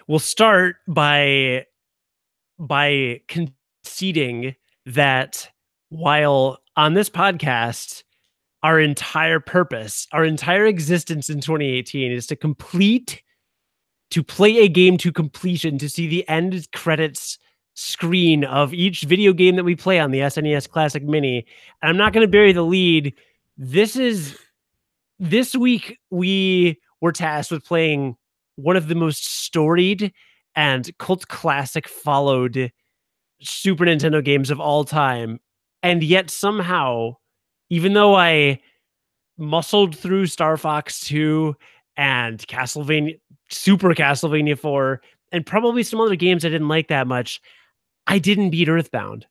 we'll start by conceding that while on this podcast, our entire purpose, our entire existence in 2018 is to play a game to completion, to see the end credits screen of each video game that we play on the SNES Classic Mini. And I'm not going to bury the lead. This week we were tasked with playing one of the most storied and cult classic followed Super Nintendo games of all time. And yet somehow, even though I muscled through Star Fox 2 and Super Castlevania 4, and probably some other games I didn't like that much, I didn't beat EarthBound.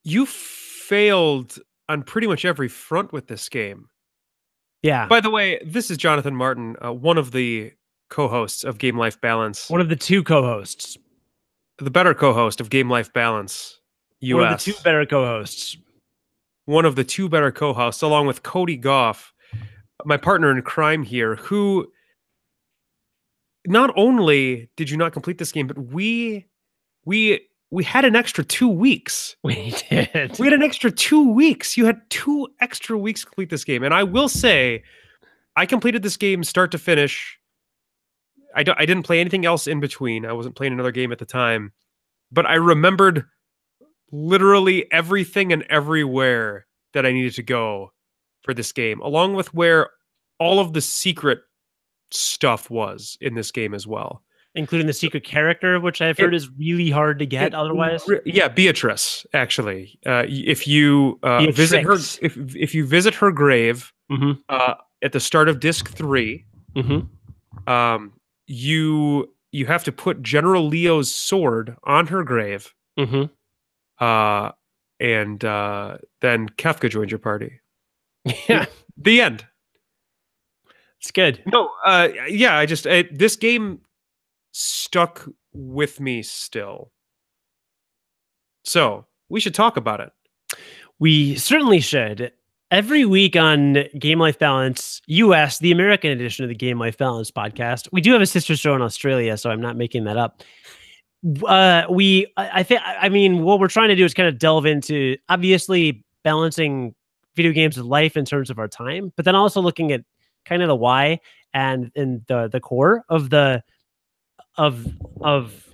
You failed on pretty much every front with this game. Yeah. By the way, this is Jonathan Martin, one of the co-hosts of Game Life Balance. One of the two co-hosts. The better co-host of Game Life Balance US. One of the two better co-hosts. One of the two better co-hosts, along with Cody Goff, my partner in crime here, who not only did you not complete this game, but we had an extra 2 weeks. We did. We had an extra 2 weeks. You had 2 extra weeks to complete this game. And I will say, I completed this game start to finish. I didn't play anything else in between. I wasn't playing another game at the time. But I remembered literally everything and everywhere that I needed to go for this game, along with where all of the secret stuff was in this game as well. Including the secret character, which I've heard is really hard to get otherwise. Yeah, Beatrice, actually. If you visit her, if you visit her grave at the start of disc 3, you have to put General Leo's sword on her grave. And then Kefka joins your party. Yeah. The end. It's good. No, yeah, this game stuck with me still. So we should talk about it. We certainly should. Every week on Game Life Balance US, the American edition of the Game Life Balance podcast, we do have a sister show in Australia, so I'm not making that up. I mean, what we're trying to do is kind of delve into obviously balancing video games with life in terms of our time, but then also looking at kind of the why and the core of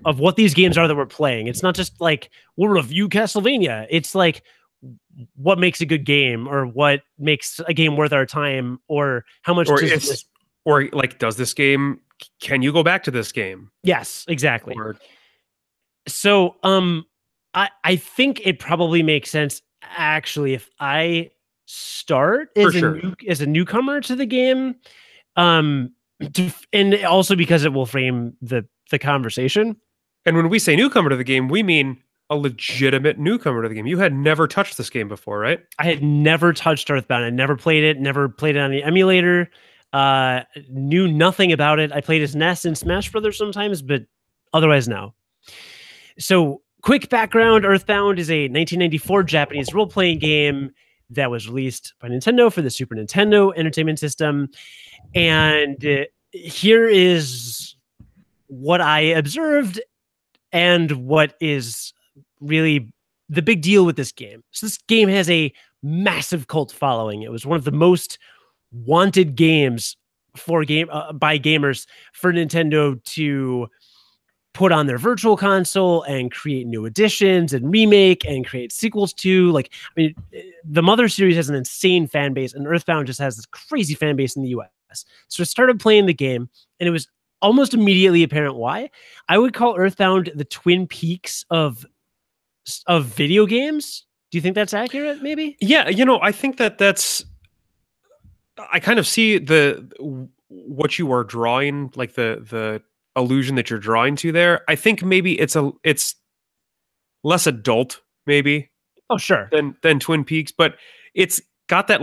what these games are that we're playing. It's not just like we'll review Castlevania. It's like what makes a good game, or what makes a game worth our time, or how much does this game, can you go back to this game? Yes, exactly. So I think it probably makes sense actually if I start as a newcomer to the game, and also because it will frame the conversation. And when we say newcomer to the game, we mean a legitimate newcomer to the game. You had never touched this game before, right? I had never touched EarthBound. I never played it on the emulator. Knew nothing about it. I played as Ness in Smash Brothers sometimes, but otherwise no. So quick background, EarthBound is a 1994 Japanese role-playing game that was released by Nintendo for the Super Nintendo Entertainment System. And here is what I observed and what is really the big deal with this game. So this game has a massive cult following. It was one of the most wanted games by gamers for Nintendo to put on their virtual console and create new editions and remake and create sequels to. Like, I mean, the Mother series has an insane fan base, and EarthBound just has this crazy fan base in the US. So I started playing the game, and it was almost immediately apparent why. I would call EarthBound the Twin Peaks of video games. Do you think that's accurate, maybe? Yeah, I think that's... I kind of see what you are drawing, like the illusion that you're drawing to there. I think maybe it's less adult, maybe. Oh, sure. Than Twin Peaks, but it's got that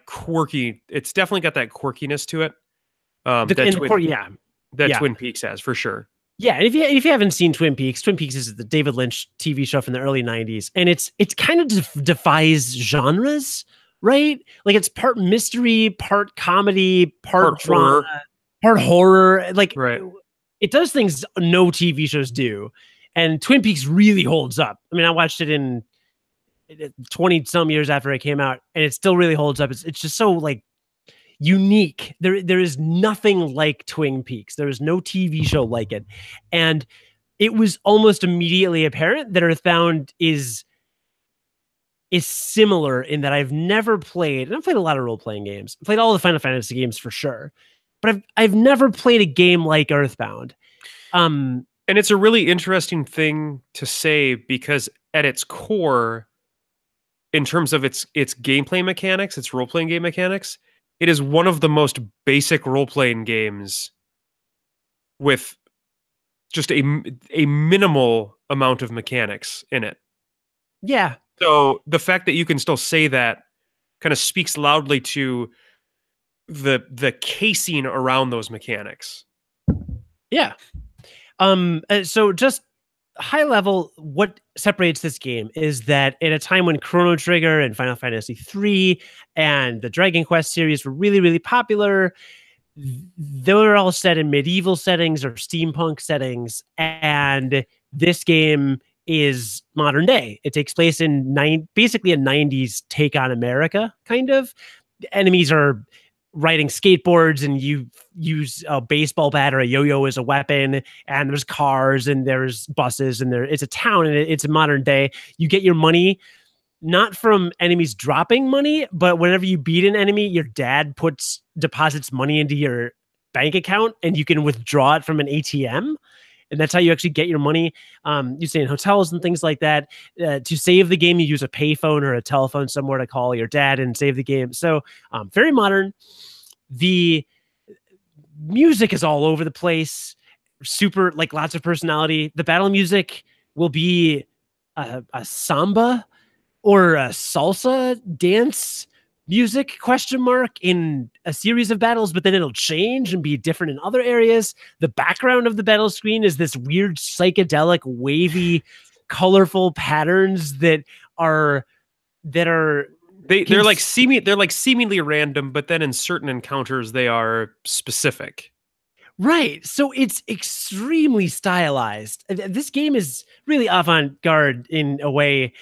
quirky. It's definitely got that quirkiness to it. Twin Peaks has, for sure. Yeah, and if you haven't seen Twin Peaks is the David Lynch TV show from the early 90s, and it's kind of defies genres, right? Like, it's part mystery, part comedy, part drama, part horror. Like, right. it does things no TV shows do. And Twin Peaks really holds up. I mean, I watched it in 20 some years after it came out, and it still really holds up. It's just so like unique. There is nothing like Twin Peaks. There is no TV show like it. And it was almost immediately apparent that EarthBound is similar in that I've never played, and I've played a lot of role-playing games. I've played all the Final Fantasy games for sure. But I've never played a game like EarthBound. And it's a really interesting thing to say because at its core, in terms of its gameplay mechanics, its role-playing game mechanics, it is one of the most basic role-playing games with just a minimal amount of mechanics in it. Yeah. So the fact that you can still say that kind of speaks loudly to the casing around those mechanics. Yeah. So just high level, what separates this game is that at a time when Chrono Trigger and Final Fantasy III and the Dragon Quest series were really, really popular, they were all set in medieval settings or steampunk settings, and this game is modern day. It takes place in basically a 90s take on America, kind of. The enemies are riding skateboards, and you use a baseball bat or a yo-yo as a weapon, and there's cars and there's buses, and it's a town, and it's a modern day. You get your money not from enemies dropping money, but whenever you beat an enemy, your dad deposits money into your bank account, and you can withdraw it from an ATM. And that's how you actually get your money. You stay in hotels and things like that. To save the game, you use a payphone or a telephone somewhere to call your dad and save the game. So very modern. The music is all over the place. Super, like, lots of personality. The battle music will be a samba or a salsa dance music in a series of battles, but then it'll change and be different in other areas. The background of the battle screen is this weird psychedelic wavy colorful patterns that are they're like seemingly random, but then in certain encounters they are specific. Right. So it's extremely stylized. This game is really avant-garde in a way.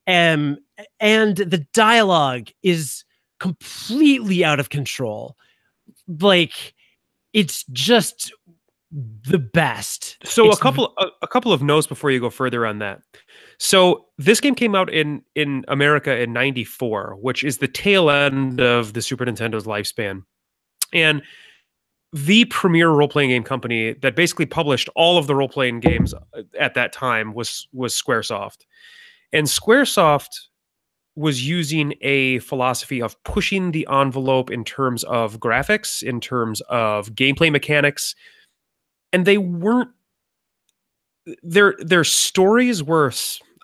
And the dialogue is completely out of control. Like, it's just the best. So a couple of notes before you go further on that. So this game came out in America in '94, which is the tail end of the Super Nintendo's lifespan. And the premier role-playing game company that basically published all of the role-playing games at that time was Squaresoft. And Squaresoft was using a philosophy of pushing the envelope in terms of graphics, in terms of gameplay mechanics. And they weren't, their stories were,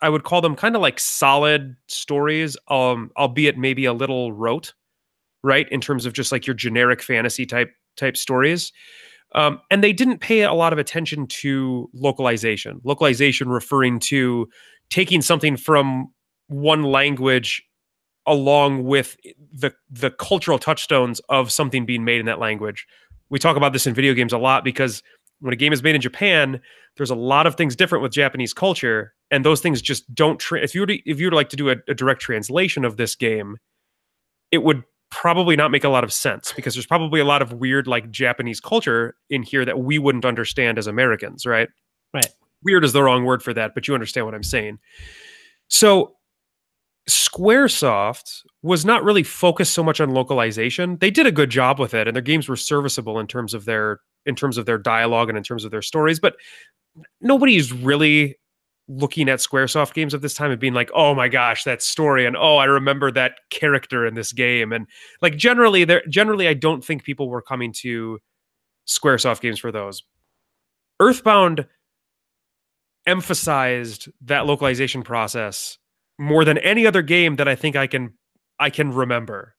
I would call them kind of like solid stories, albeit maybe a little rote, right? In terms of just like your generic fantasy type stories. And they didn't pay a lot of attention to localization. Localization referring to taking something from one language along with the cultural touchstones of something being made in that language. We talk about this in video games a lot because when a game is made in Japan, there's a lot of things different with Japanese culture, and those things just don't. If you were to like to do a direct translation of this game, it would probably not make a lot of sense because there's probably a lot of weird like Japanese culture in here that we wouldn't understand as Americans, right? Right. Weird is the wrong word for that, but you understand what I'm saying. So Squaresoft was not really focused so much on localization. They did a good job with it, and their games were serviceable in terms of their dialogue and in terms of their stories, but nobody's really looking at Squaresoft games of this time and being like, oh my gosh, that story, and oh, I remember that character in this game. And like generally I don't think people were coming to Squaresoft games for those. EarthBound emphasized that localization process more than any other game that I think I can remember.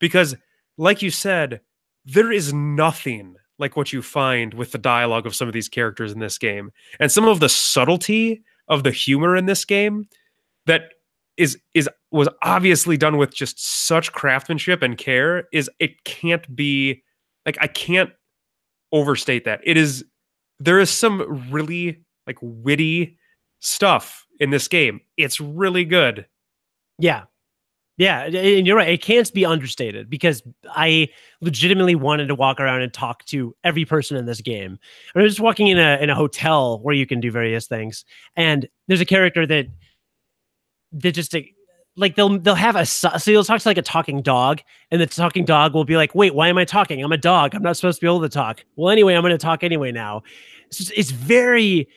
Because like you said, there is nothing like what you find with the dialogue of some of these characters in this game. And some of the subtlety of the humor in this game that was obviously done with just such craftsmanship and care it can't be like, I can't overstate that. It is there is some really like witty stuff in this game. It's really good. Yeah. Yeah, and you're right. It can't be understated because I legitimately wanted to walk around and talk to every person in this game. I was just walking in a hotel where you can do various things, and there's a character that just like they'll have so you'll talk to like a talking dog, and the talking dog will be like, "Wait, why am I talking? I'm a dog. I'm not supposed to be able to talk." Well, anyway, I'm going to talk anyway now. It's very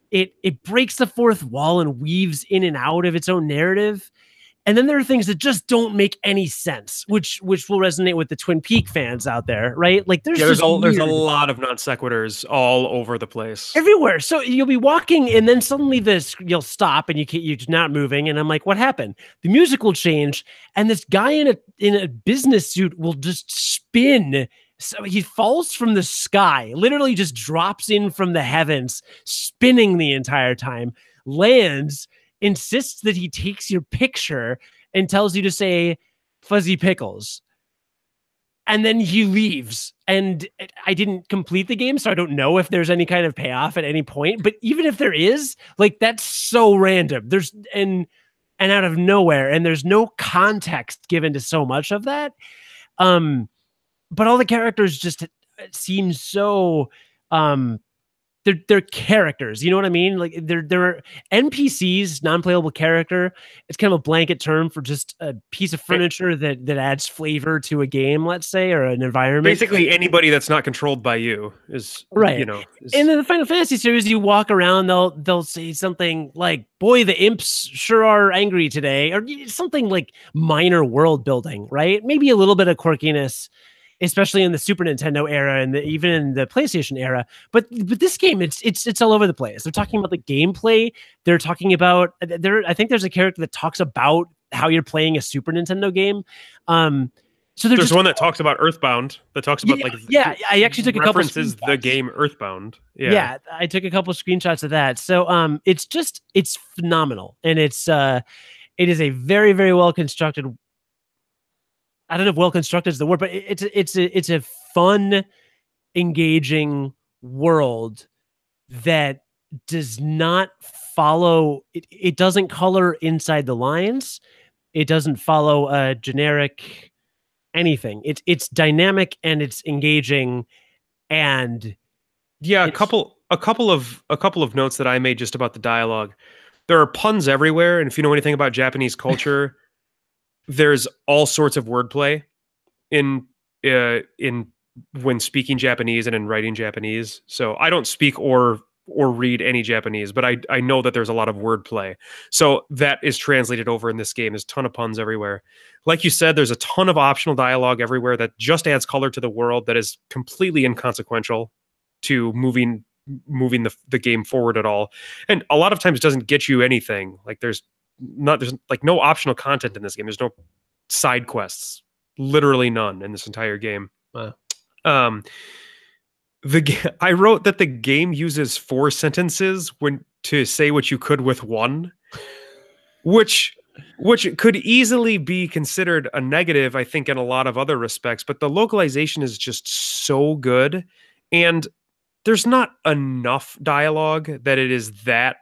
it breaks the fourth wall and weaves in and out of its own narrative. And then there are things that just don't make any sense, which will resonate with the Twin Peak fans out there, right? Like there's There's just a lot of non sequiturs all over the place. everywhere. So you'll be walking, and then suddenly you'll stop, and you're not moving. And I'm like, what happened? The music will change, and this guy in a business suit will just spin. So he falls from the sky, literally just drops in from the heavens, spinning the entire time, lands, insists that he takes your picture and tells you to say fuzzy pickles. And then he leaves. And I didn't complete the game, so I don't know if there's any kind of payoff at any point. But even if there is, like that's so random. There's and out of nowhere, and there's no context given to so much of that. But all the characters just seem so they're characters, you know what I mean? Like they're NPCs, non-playable character. It's kind of a blanket term for just a piece of furniture that adds flavor to a game, let's say, or an environment. Basically, anybody that's not controlled by you is right. You know, in the Final Fantasy series, you walk around, they'll say something like, "Boy, the imps sure are angry today," or something like minor world building, right? Maybe a little bit of quirkiness, especially in the Super Nintendo era and even in the PlayStation era. But this game, it's all over the place. They're talking about the gameplay. They're talking about I think there's a character that talks about how you're playing a Super Nintendo game. So there's one that talks about EarthBound that talks about I actually took a couple references the game EarthBound. Yeah, I took a couple screenshots of that. So it's phenomenal, and it is a very, very well constructed. I don't know if well constructed is the word, but it's a fun, engaging world that does not follow. It doesn't color inside the lines. It doesn't follow a generic anything. It's dynamic and it's engaging, and a couple of notes that I made just about the dialogue. There are puns everywhere, and if you know anything about Japanese culture. There's all sorts of wordplay in when speaking Japanese and in writing Japanese. So I don't speak or read any Japanese, but I know that there's a lot of wordplay. So that is translated over in this game. There's a ton of puns everywhere. Like you said, there's a ton of optional dialogue everywhere that just adds color to the world that is completely inconsequential to moving the game forward at all. And a lot of times doesn't get you anything. Like there's like no optional content in this game. There's no side quests, literally none in this entire game. Wow. I wrote that the game uses 4 sentences to say what you could with 1, which could easily be considered a negative, I think, in a lot of other respects. But the localization is just so good, and there's not enough dialogue that it is that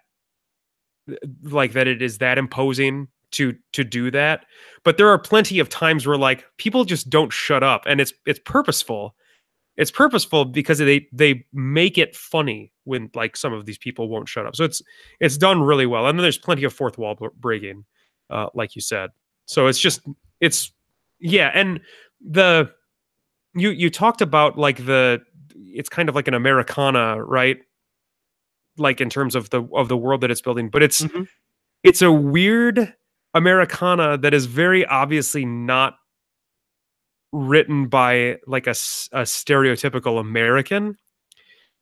imposing to do that. But there are plenty of times where like people just don't shut up, and it's purposeful. It's purposeful because they make it funny when like some of these people won't shut up. So it's done really well. And then there's plenty of fourth wall breaking, like you said. So it's and you talked about like it's kind of like an Americana, right? Like in terms of the world that it's building, but it's a weird Americana that is very obviously not written by like a stereotypical American.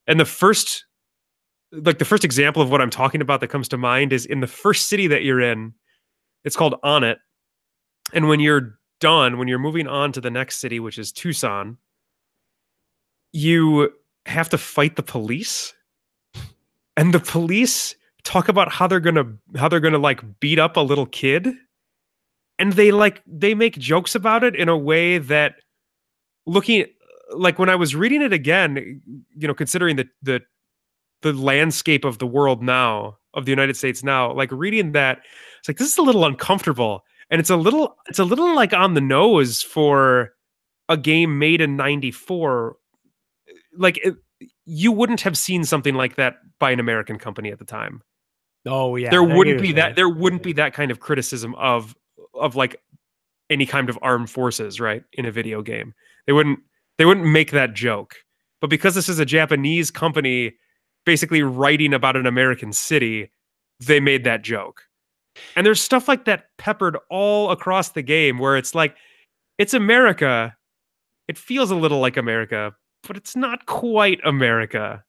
And the first example of what I'm talking about that comes to mind is in the first city that you're in. It's called On It. And when you're moving on to the next city, which is Tucson, you have to fight the police. And the police talk about how they're gonna like beat up a little kid, and they make jokes about it in a way that, looking like when I was reading it again, you know, considering the the landscape of the world now, of the United States now, like reading that, it's like this is a little uncomfortable, and it's a little like on the nose for a game made in '94. Like you wouldn't have seen something like that by an American company at the time. Oh yeah, There I get what wouldn't you're be that saying. there wouldn't be that kind of criticism of like any kind of armed forces, right, in a video game. They wouldn't they wouldn't make that joke. But because this is a Japanese company basically writing about an American city, they made that joke. And there's stuff like that peppered all across the game where it's like it's America. It feels a little like America, but it's not quite America.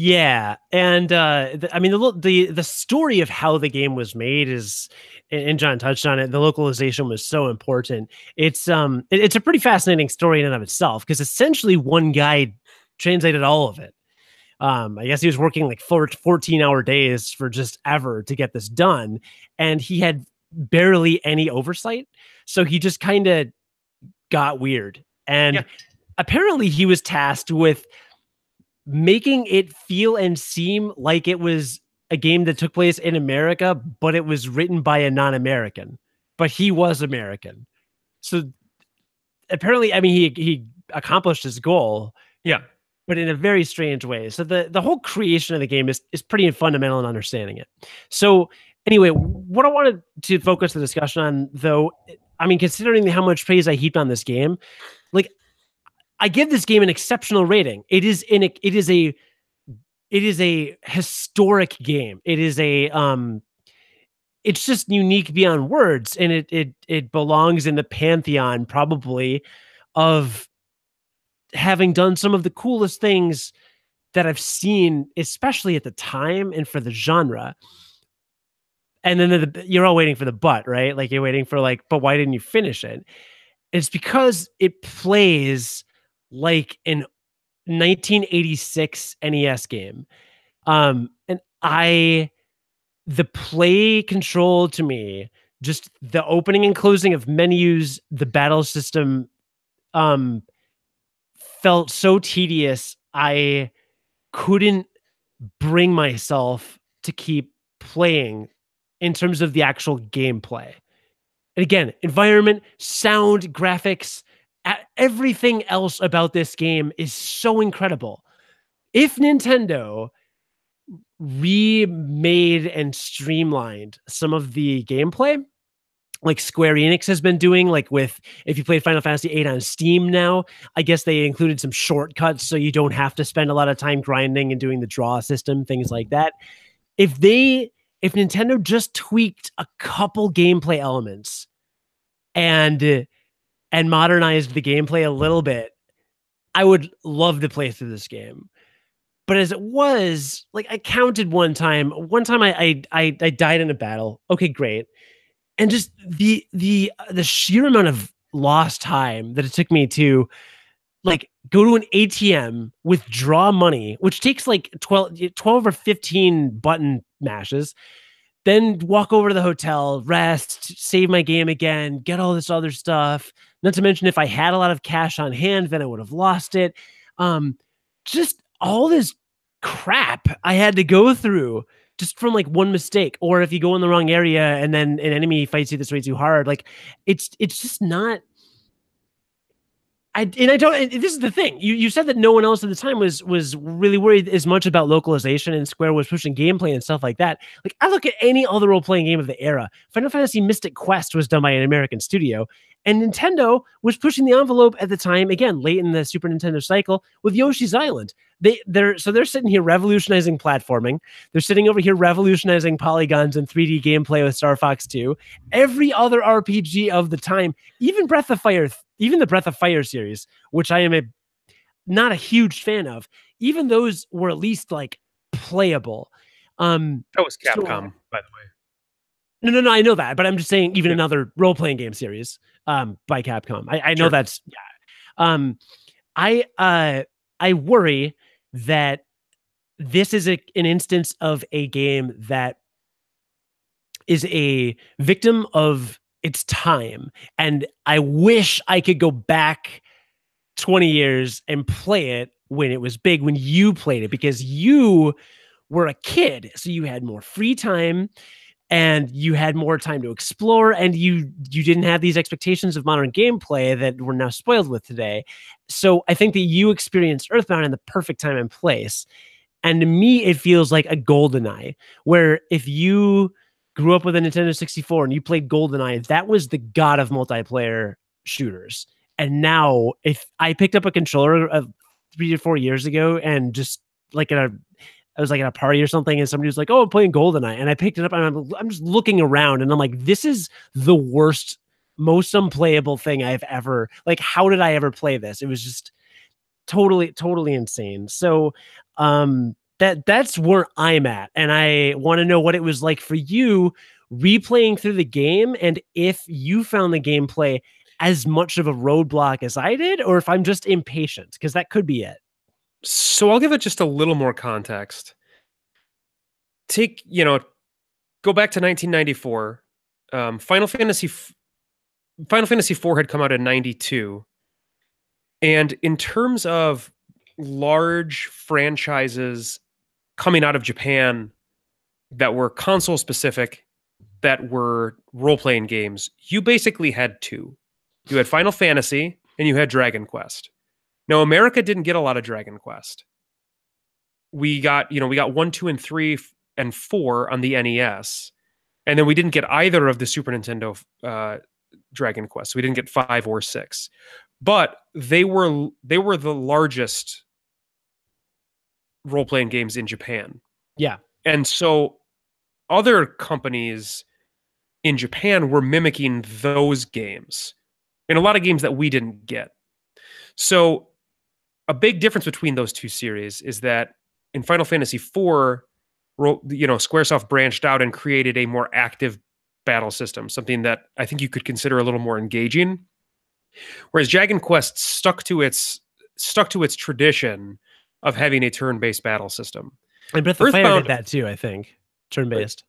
Yeah, and I mean the story of how the game was made is, and John touched on it. The localization was so important. It's a pretty fascinating story in and of itself because essentially one guy translated all of it. I guess he was working like 14-hour days for just ever to get this done, and he had barely any oversight. So he just kind of got weird, Yeah. and apparently he was tasked with making it feel and seem like it was a game that took place in America, but it was written by a non-American. But he was American. So apparently, I mean, he accomplished his goal, Yeah. but in a very strange way. So the whole creation of the game is pretty fundamental in understanding it. So anyway, what I wanted to focus the discussion on, though, I mean, considering how much praise I heaped on this game, like I give this game an exceptional rating. It is a historic game. It's just unique beyond words, and it belongs in the pantheon probably of having done some of the coolest things that I've seen, especially at the time and for the genre. And then you're all waiting for the but, right? Like you're waiting for like, but why didn't you finish it? It's because it plays like an 1986 NES game. And the play control to me, just the opening and closing of menus, the battle system, felt so tedious. I couldn't bring myself to keep playing in terms of the actual gameplay. And again, environment, sound, graphics, everything else about this game is so incredible. If Nintendo remade and streamlined some of the gameplay, like Square Enix has been doing, like with, if you play Final Fantasy VIII on Steam now, I guess they included some shortcuts so you don't have to spend a lot of time grinding and doing the draw system, things like that. If Nintendo just tweaked a couple gameplay elements and modernized the gameplay a little bit, I would love to play through this game. But as it was, like I counted one time I died in a battle. Okay, great. And just the sheer amount of lost time that it took me to like go to an ATM, withdraw money, which takes like 12 or 15 button mashes, then walk over to the hotel, rest, save my game again, get all this other stuff. Not to mention, if I had a lot of cash on hand, then I would have lost it. Just all this crap I had to go through just from like one mistake, or if you go in the wrong area and then an enemy fights you this way too hard, like it's just not. I don't. And this is the thing. You said that no one else at the time was really worried as much about localization, and Square was pushing gameplay and stuff like that. Like I look at any other role playing game of the era. Final Fantasy Mystic Quest was done by an American studio, and Nintendo was pushing the envelope at the time. Again, late in the Super Nintendo cycle with Yoshi's Island. They're sitting here revolutionizing platforming. They're sitting over here revolutionizing polygons and 3D gameplay with Star Fox 2. Every other RPG of the time, even Breath of Fire, even the Breath of Fire series, which I am not a huge fan of, even those were at least like playable. That was Capcom, by the way. No, I know that, but I'm just saying even Yeah. another role-playing game series by Capcom. I know Sure. that's I worry that this is an instance of a game that is a victim of its time. And I wish I could go back 20 years and play it when it was big, when you played it, because you were a kid, so you had more free time and you had more time to explore, and you didn't have these expectations of modern gameplay that we're now spoiled with today. So I think that you experienced Earthbound in the perfect time and place. And to me, it feels like a GoldenEye, where if you grew up with a Nintendo 64 and you played GoldenEye, that was the god of multiplayer shooters. And now, if I picked up a controller of 3 to 4 years ago and just like I was like at a party or something, and somebody was like, "Oh, I'm playing GoldenEye," and I picked it up, and I'm just looking around, and I'm like, "This is the worst, most unplayable thing I've ever like. How did I ever play this? It was just totally insane." So that's where I'm at, and I want to know what it was like for you replaying through the game, and if you found the gameplay as much of a roadblock as I did, or if I'm just impatient, because that could be it. So I'll give it just a little more context. Go back to 1994. Final Fantasy IV had come out in 92. And in terms of large franchises coming out of Japan that were console specific, that were role-playing games, you basically had two. You had Final Fantasy and you had Dragon Quest. Now, America didn't get a lot of Dragon Quest. We got 1, 2, and 3 and 4 on the NES. And then we didn't get either of the Super Nintendo Dragon Quest. We didn't get 5 or 6. But they were the largest role-playing games in Japan. Yeah. And so other companies in Japan were mimicking those games, and a lot of games that we didn't get. So a big difference between those two series is that in Final Fantasy IV, Squaresoft branched out and created a more active battle system, something that I think you could consider a little more engaging. Whereas Dragon Quest stuck to its tradition of having a turn-based battle system. And Breath of Fire did that too, I think. Turn-based.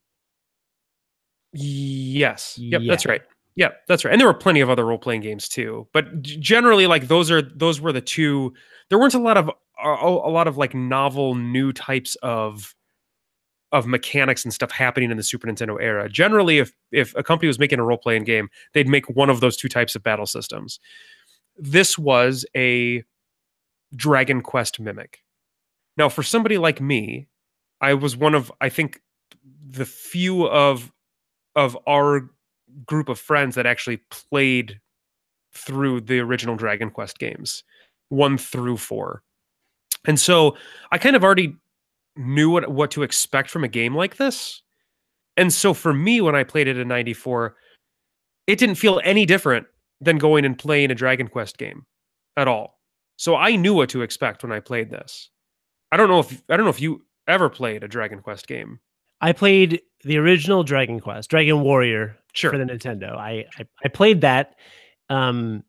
Yes. Yep, that's right. Yeah, that's right. And there were plenty of other role-playing games too. But generally, like those were the two. There weren't a lot of like novel new types of mechanics and stuff happening in the Super Nintendo era. Generally, if a company was making a role-playing game, they'd make one of those two types of battle systems. This was a Dragon Quest mimic. Now, for somebody like me, I was one of, I think, the few of our group of friends that actually played through the original Dragon Quest games, 1 through 4. And so I kind of already knew what to expect from a game like this. And so for me, when I played it in 94, it didn't feel any different than going and playing a Dragon Quest game at all. So I knew what to expect when I played this. I don't know if you ever played a Dragon Quest game. I played the original Dragon Quest, Dragon Warrior, sure, for the Nintendo. I played that, and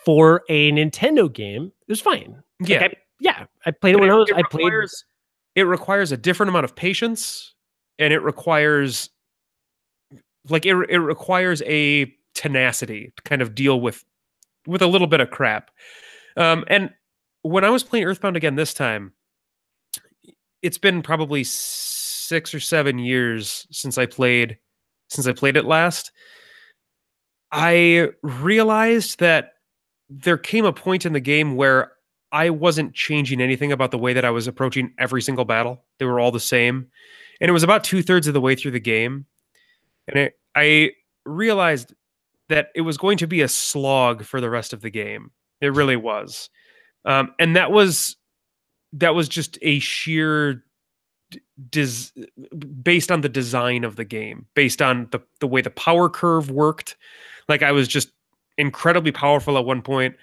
for a Nintendo game, it was fine. Yeah, I played it when I played. It requires a different amount of patience, and it requires a tenacity to kind of deal with a little bit of crap. And when I was playing EarthBound again this time, it's been probably 6 or 7 years since I played it last. I realized that there came a point in the game where I wasn't changing anything about the way that I was approaching every single battle. They were all the same. And it was about 2/3 of the way through the game. And I realized that it was going to be a slog for the rest of the game. It really was. And that was just a sheer based on the design of the game, based on the way the power curve worked. Like, I was just incredibly powerful at one point.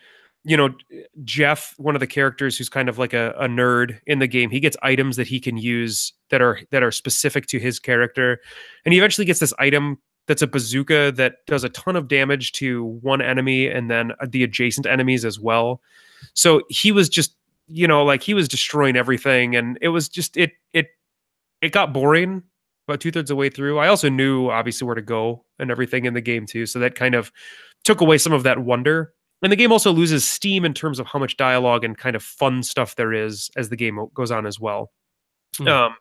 Jeff, one of the characters who's kind of like a nerd in the game, he gets items that he can use that are specific to his character. And he eventually gets this item that's a bazooka that does a ton of damage to one enemy and then the adjacent enemies as well. So he was just, he was destroying everything. And it was just, it got boring about 2/3 of the way through. I also knew obviously where to go and everything in the game too. So that kind of took away some of that wonder. And the game also loses steam in terms of how much dialogue and kind of fun stuff there is as the game goes on as well. Mm. Um,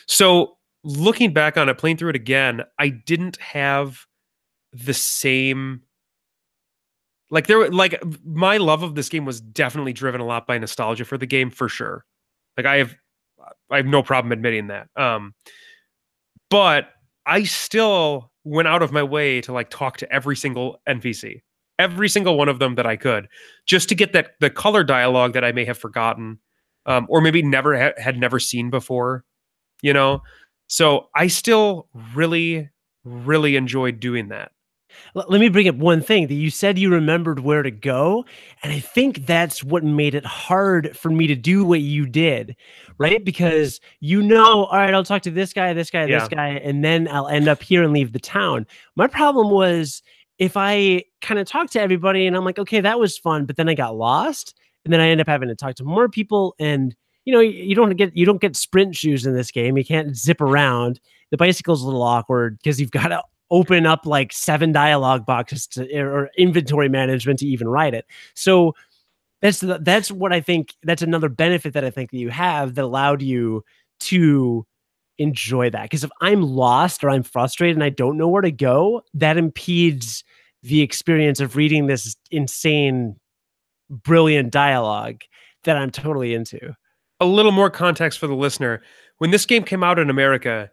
so looking back on it, playing through it again, I didn't have the same like my love of this game was definitely driven a lot by nostalgia for the game for sure. Like I have no problem admitting that. But I still went out of my way to like talk to every single NPC, every single one of them that I could, just to get that the color dialogue that I may have forgotten, or maybe had never seen before, you know. So I still really, really enjoyed doing that. Let me bring up one thing that you said you remembered where to go. And I think that's what made it hard for me to do what you did, right? Because all right, I'll talk to this guy, this guy, this Yeah. guy, and then I'll end up here and leave the town. My problem was if I kind of talked to everybody and I'm like, okay, that was fun, but then I got lost. And then I end up having to talk to more people. And you don't get sprint shoes in this game. You can't zip around. The bicycle's a little awkward because you've got to open up like 7 dialogue boxes or inventory management to even write it. So that's what I think. That's another benefit that I think that you have that allowed you to enjoy that. Because if I'm lost or I'm frustrated and I don't know where to go, that impedes the experience of reading this insane, brilliant dialogue that I'm totally into. A little more context for the listener. When this game came out in America,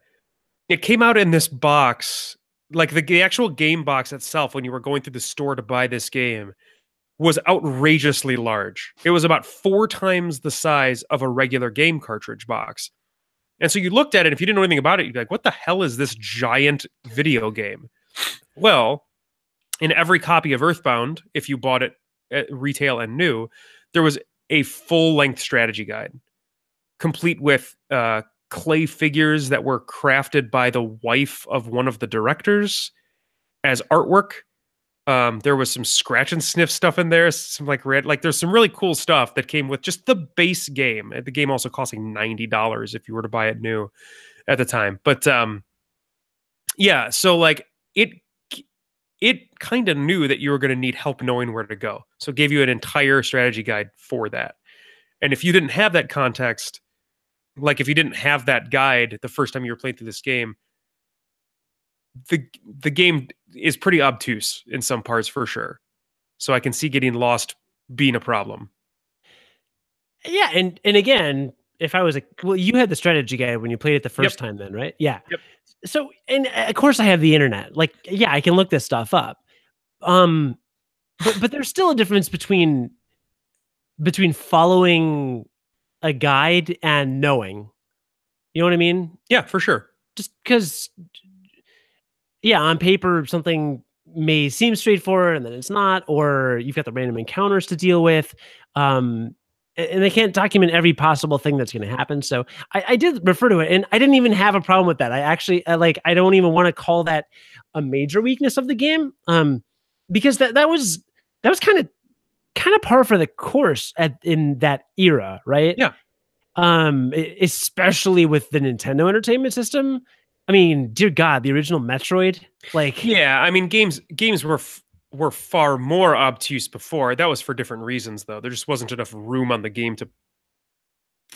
it came out in this box, like the actual game box itself, when you were going through the store to buy this game, was outrageously large. It was about 4 times the size of a regular game cartridge box. And so you looked at it, if you didn't know anything about it, you'd be like, what the hell is this giant video game? Well, in every copy of EarthBound, if you bought it at retail and new, there was a full-length strategy guide, complete with clay figures that were crafted by the wife of one of the directors as artwork. There was some scratch and sniff stuff in there, some there's some really cool stuff that came with just the base game. The game also costing $90 if you were to buy it new at the time. But yeah, so like it kind of knew that you were going to need help knowing where to go. So it gave you an entire strategy guide for that. And if you didn't have that context, like if you didn't have that guide the first time you were playing through this game, the game is pretty obtuse in some parts for sure. So I can see getting lost being a problem. Yeah, and again, if I was you had the strategy guide when you played it the first time then, right? Yeah. Yep. So, and of course I have the internet. Like, yeah, I can look this stuff up. But there's still a difference between following a guide and knowing. You know what I mean? Yeah, for sure. Just because, yeah, on paper something may seem straightforward and then it's not, or you've got the random encounters to deal with. And they can't document every possible thing that's going to happen. So I did refer to it, and I didn't even have a problem with that. I don't even want to call that a major weakness of the game, because that was kind of par for the course in that era, right? Yeah. Especially with the Nintendo Entertainment System. I mean, dear God, the original Metroid, like, yeah. I mean, games were far more obtuse before. That was for different reasons, though. There just wasn't enough room on the game to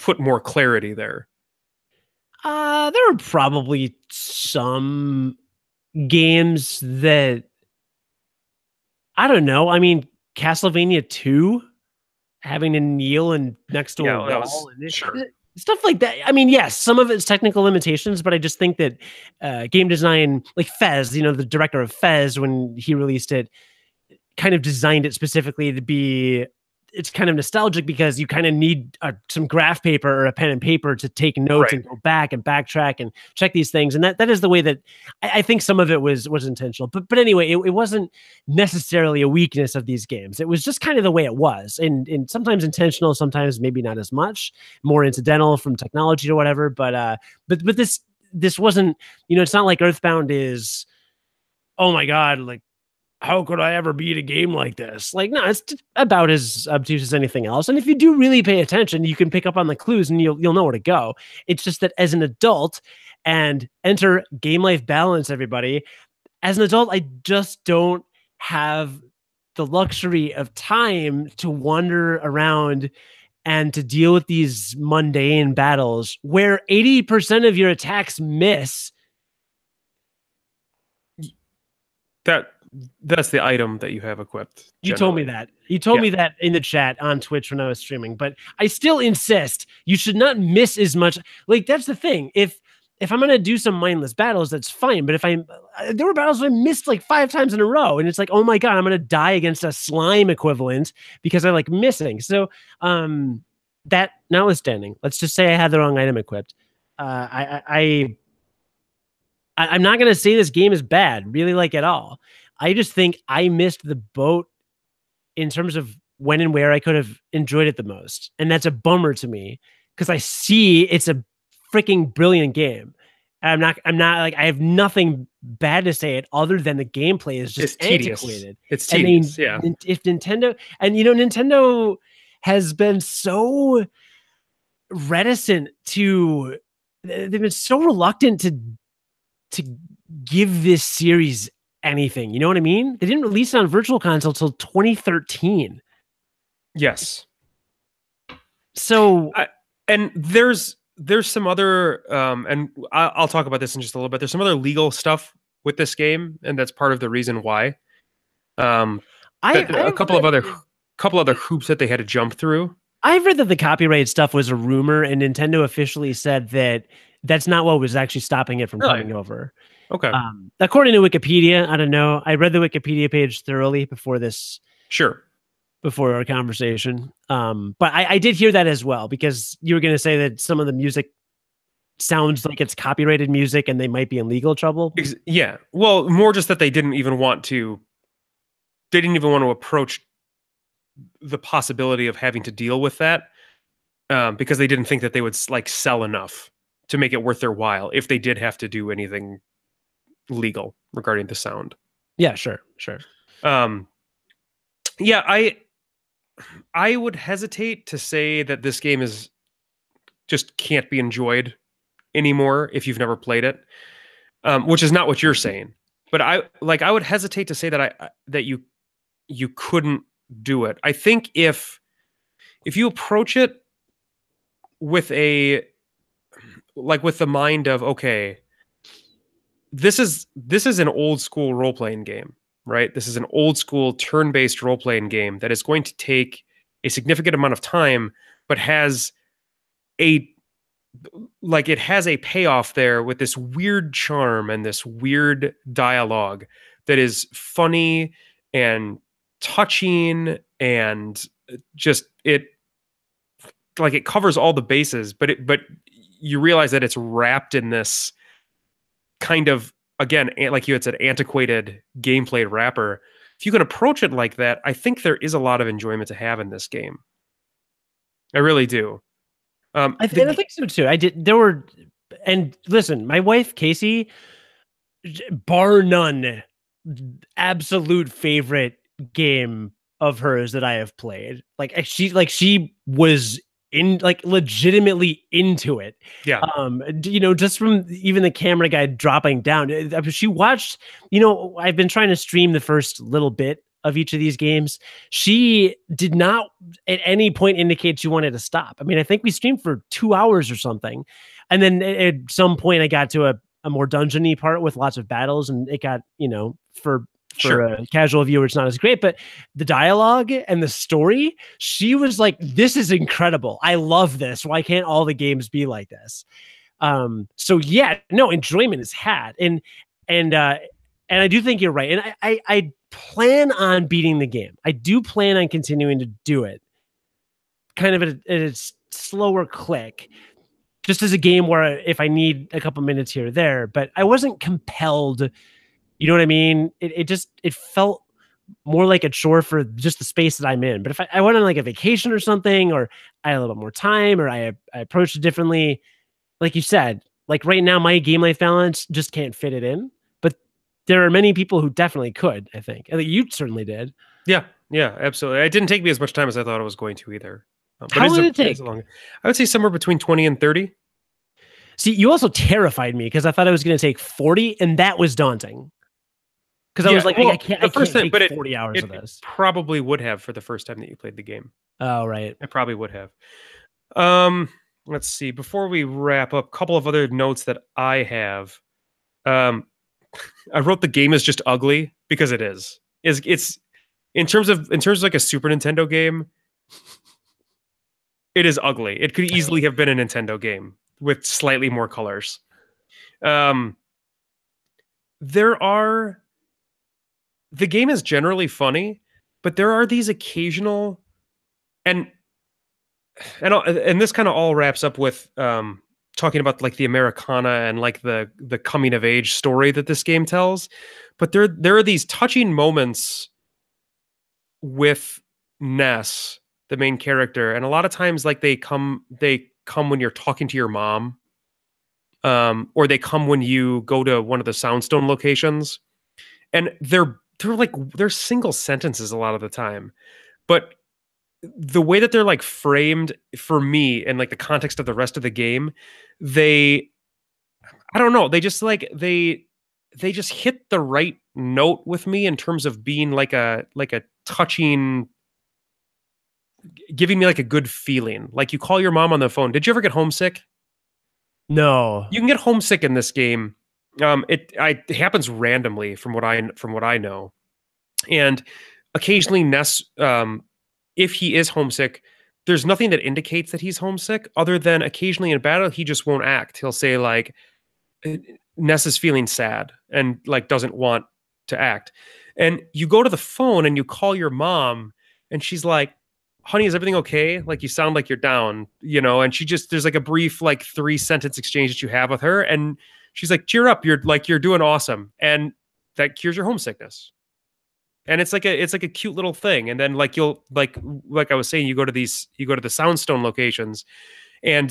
put more clarity there. There were probably some games that, I don't know. I mean, Castlevania 2, having to kneel and next to a wall, sure. Stuff like that. I mean, yes, some of it's technical limitations, but I just think that game design, like Fez, the director of Fez, when he released it, kind of designed it specifically to be, it's kind of nostalgic because you kind of need some graph paper or a pen and paper to take notes and go back and backtrack and check these things. And that is the way that I think some of it was intentional. But anyway, it wasn't necessarily a weakness of these games. It was just kind of the way it was. And sometimes intentional, sometimes maybe not as much, more incidental from technology or whatever. But this wasn't, it's not like EarthBound is, oh my God, like, how could I ever beat a game like this? Like, no, it's about as obtuse as anything else. And if you do really pay attention, you can pick up on the clues and you'll know where to go. It's just that as an adult, and enter game life balance, everybody, as an adult, I just don't have the luxury of time to wander around and to deal with these mundane battles where 80% of your attacks miss. That's the item that you have equipped. You told me generally. that. You told me that in the chat on Twitch when I was streaming, but I still insist you should not miss as much. Like, that's the thing. If I'm going to do some mindless battles, that's fine. But if there were battles I missed like 5 times in a row, and it's like, oh my God, I'm going to die against a slime equivalent because I like missing. So, that notwithstanding, let's just say I had the wrong item equipped. I'm not going to say this game is bad, really, like, at all. I just think I missed the boat in terms of when and where I could have enjoyed it the most. And that's a bummer to me because I see it's a freaking brilliant game. I'm not like, I have nothing bad to say it other than the gameplay is just antiquated. It's tedious. If Nintendo, and Nintendo has been so reticent to, they've been so reluctant to give this series anything. You know what I mean? They didn't release it on Virtual Console till 2013. Yes. So, and there's some other, and I'll talk about this in just a little bit. There's some other legal stuff with this game, and that's part of the reason why. A couple of other hoops that they had to jump through. I've read that the copyright stuff was a rumor, and Nintendo officially said that that's not what was actually stopping it from coming over. Okay. According to Wikipedia, I don't know. I read the Wikipedia page thoroughly before this. Sure. Before our conversation. But I did hear that as well, because you were going to say that some of the music sounds like it's copyrighted music and they might be in legal trouble. Yeah. Well, more just that they didn't even want to approach the possibility of having to deal with that, because they didn't think that they would like sell enough to make it worth their while if they did have to do anything legal regarding the sound. Yeah, sure. Yeah, I would hesitate to say that this game just can't be enjoyed anymore if you've never played it, which is not what you're saying. But I would hesitate to say that that you couldn't do it. I think if you approach it with the mind of, okay, this is an old school role-playing game, right? This is an old school turn-based role-playing game that is going to take a significant amount of time, but has a payoff there with this weird charm and this weird dialogue that is funny and touching, and just it covers all the bases, but you realize that it's wrapped in this kind of, again, like you had said, antiquated gameplay wrapper. If you can approach it like that, I think there is a lot of enjoyment to have in this game. I really do. I think so too. And listen, my wife, Casey, bar none, absolute favorite game of hers that I have played. She was legitimately into it. Yeah. Just from even the camera guy dropping down, she watched, I've been trying to stream the first little bit of each of these games. She did not at any point indicate she wanted to stop. I mean, I think we streamed for 2 hours or something. And then at some point I got to a more dungeony part with lots of battles, and it got, for a casual viewer, it's not as great, but the dialogue and the story, she was like, this is incredible. I love this. Why can't all the games be like this? So yeah, no, enjoyment is had. And I do think you're right. And I plan on beating the game. I do plan on continuing to do it kind of at a slower click, just as a game where if I need a couple minutes here or there, but I wasn't compelled. You know what I mean? It felt more like a chore for just the space that I'm in. But if I went on like a vacation or something, or I had a little bit more time, or I approached it differently, like you said, like right now, my game life balance just can't fit it in. But there are many people who definitely could, I think. I think you certainly did. Yeah, absolutely. It didn't take me as much time as I thought it was going to either. But how long did it take? I would say somewhere between 20 and 30. See, you also terrified me because I thought it was going to take 40, and that was daunting. Because I was like, I can't time, take 40 hours of this. Probably would have for the first time that you played the game. Oh, right. It probably would have. Let's see. Before we wrap up, a couple of other notes that I have. I wrote the game is just ugly because it is. It's in terms of like a Super Nintendo game, it is ugly. It could easily have been a Nintendo game with slightly more colors. The game is generally funny, but there are these occasional and this kind of all wraps up with talking about like the Americana and like the coming of age story that this game tells. But there are these touching moments with Ness, the main character, and a lot of times like they come when you're talking to your mom, or they come when you go to one of the Soundstone locations, and they're single sentences a lot of the time, but the way that they're like framed for me and like the context of the rest of the game, I don't know, they just like they just hit the right note with me in terms of being like a touching, giving me like a good feeling. Like you call your mom on the phone. Did you ever get homesick? No. You can get homesick in this game. It happens randomly from what I know. And occasionally Ness, if he is homesick, there's nothing that indicates that he's homesick other than occasionally in battle, he just won't act. He'll say like, Ness is feeling sad and like doesn't want to act. And you go to the phone and you call your mom and she's like, honey, is everything okay? Like you sound like you're down, and there's like a brief, like 3-sentence exchange that you have with her. And she's like, cheer up. You're doing awesome. And that cures your homesickness. And it's like a cute little thing. And then like you'll like I was saying, you go to the Soundstone locations, and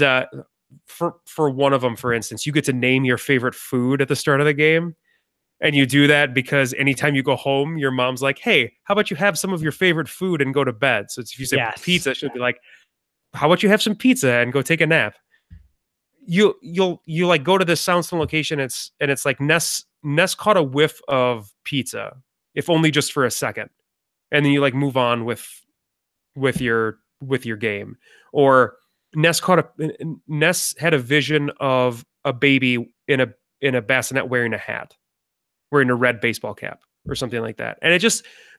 for one of them, for instance, you get to name your favorite food at the start of the game. And you do that because anytime you go home, your mom's like, hey, how about you have some of your favorite food and go to bed? So if you say pizza, she'll be like, how about you have some pizza and go take a nap? You like go to this Soundstone location. It's like Ness caught a whiff of pizza, if only just for a second. And then you like move on with your game. Or Ness had a vision of a baby in a bassinet wearing a hat, wearing a red baseball cap or something like that. And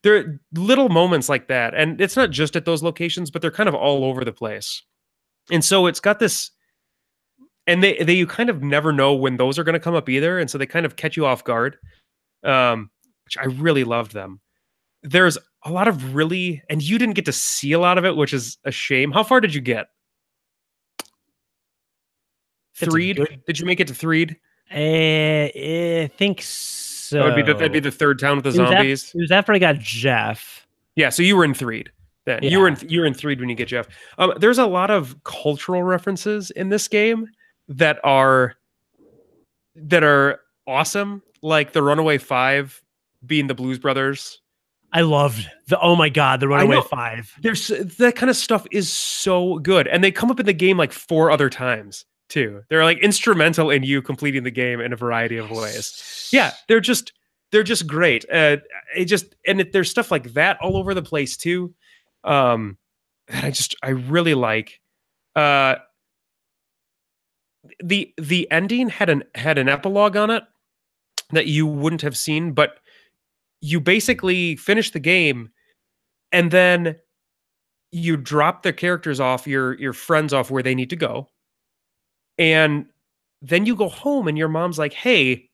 there are little moments like that. And it's not just at those locations, but they're kind of all over the place. And so it's got this, and you kind of never know when those are going to come up either. And so they kind of catch you off guard, which I really loved them. There's a lot of and you didn't get to see a lot of it, which is a shame. How far did you get? Threed? Did you make it to Threed? I think so. That'd be the third town with the zombies. It was after I got Jeff. Yeah, so you were in Threed then. Yeah. You were in Threed when you get Jeff. There's a lot of cultural references in this game that are awesome, like the Runaway Five being the Blues Brothers. I loved the Runaway Five. There's that kind of stuff is so good, and they come up in the game like 4 other times too. They're like instrumental in you completing the game in a variety of ways. Yeah, they're just great. There's stuff like that all over the place too. That I really like. The ending had an epilogue on it that you wouldn't have seen, but you basically finish the game and then you drop the characters off, your friends off where they need to go. And then you go home and your mom's like, hey,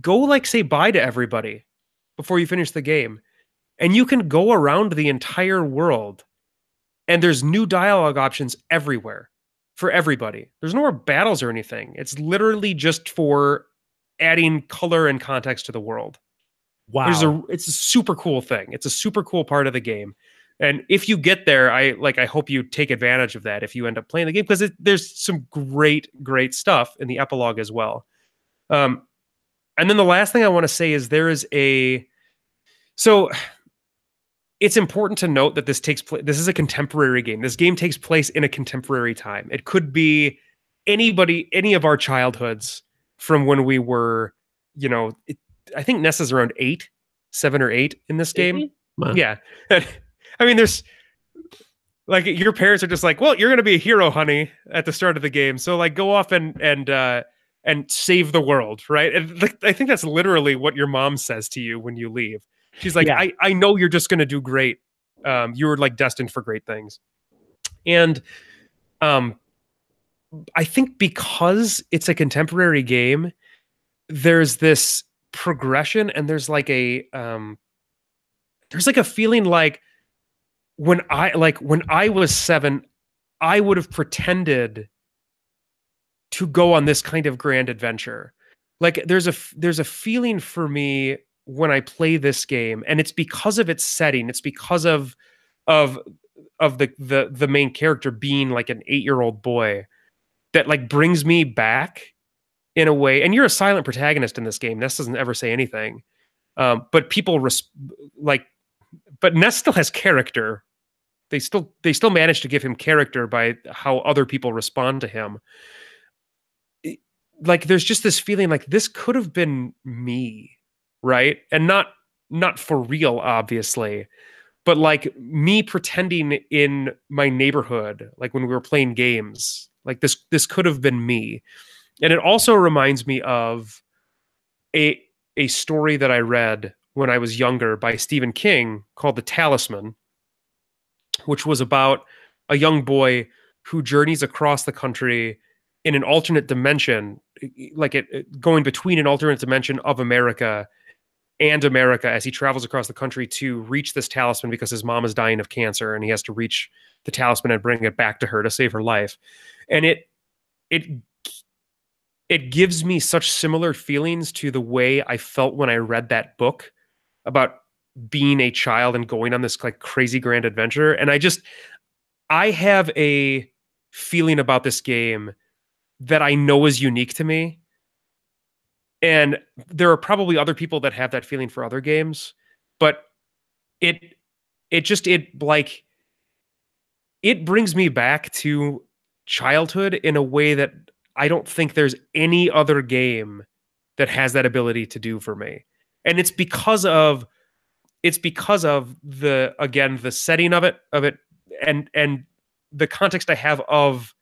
go like say bye to everybody before you finish the game. And you can go around the entire world and there's new dialogue options everywhere for everybody. There's no more battles or anything. It's literally just for adding color and context to the world. Wow. It's a super cool thing. It's a super cool part of the game. And if you get there, I hope you take advantage of that if you end up playing the game, because there's some great stuff in the epilogue as well. And then the last thing I want to say is so it's important to note that this is a contemporary game. This game takes place in a contemporary time. It could be any of our childhoods from when we were, I think Ness is around 7 or 8 in this game. Wow. Yeah. I mean, there's like your parents are just like, well, you're going to be a hero, honey, at the start of the game. So like go off and save the world. Right. And I think that's literally what your mom says to you when you leave. She's like, Yeah. I know you're just going to do great. You were like destined for great things. And I think because it's a contemporary game, there's this progression and there's like a feeling like when I was 7, I would have pretended to go on this kind of grand adventure. Like there's a feeling for me when I play this game, and it's because of its setting. It's because of the main character being like an 8-year-old boy that like brings me back in a way. And you're a silent protagonist in this game. Ness doesn't ever say anything, but people but Ness still has character. They still manage to give him character by how other people respond to him. Like there's just this feeling like this could have been me, right? And not for real, obviously, but like me pretending in my neighborhood, like when we were playing games, like this could have been me. And it also reminds me of a story that I read when I was younger by Stephen King called The Talisman, which was about a young boy who journeys across the country in an alternate dimension, like going between an alternate dimension of America and America as he travels across the country to reach this talisman because his mom is dying of cancer and he has to reach the talisman and bring it back to her to save her life. And it gives me such similar feelings to the way I felt when I read that book about being a child and going on this like crazy grand adventure. And I have a feeling about this game that I know is unique to me. And there are probably other people that have that feeling for other games, but it brings me back to childhood in a way that I don't think there's any other game that has that ability to do for me. And it's because of the setting of it and the context I have of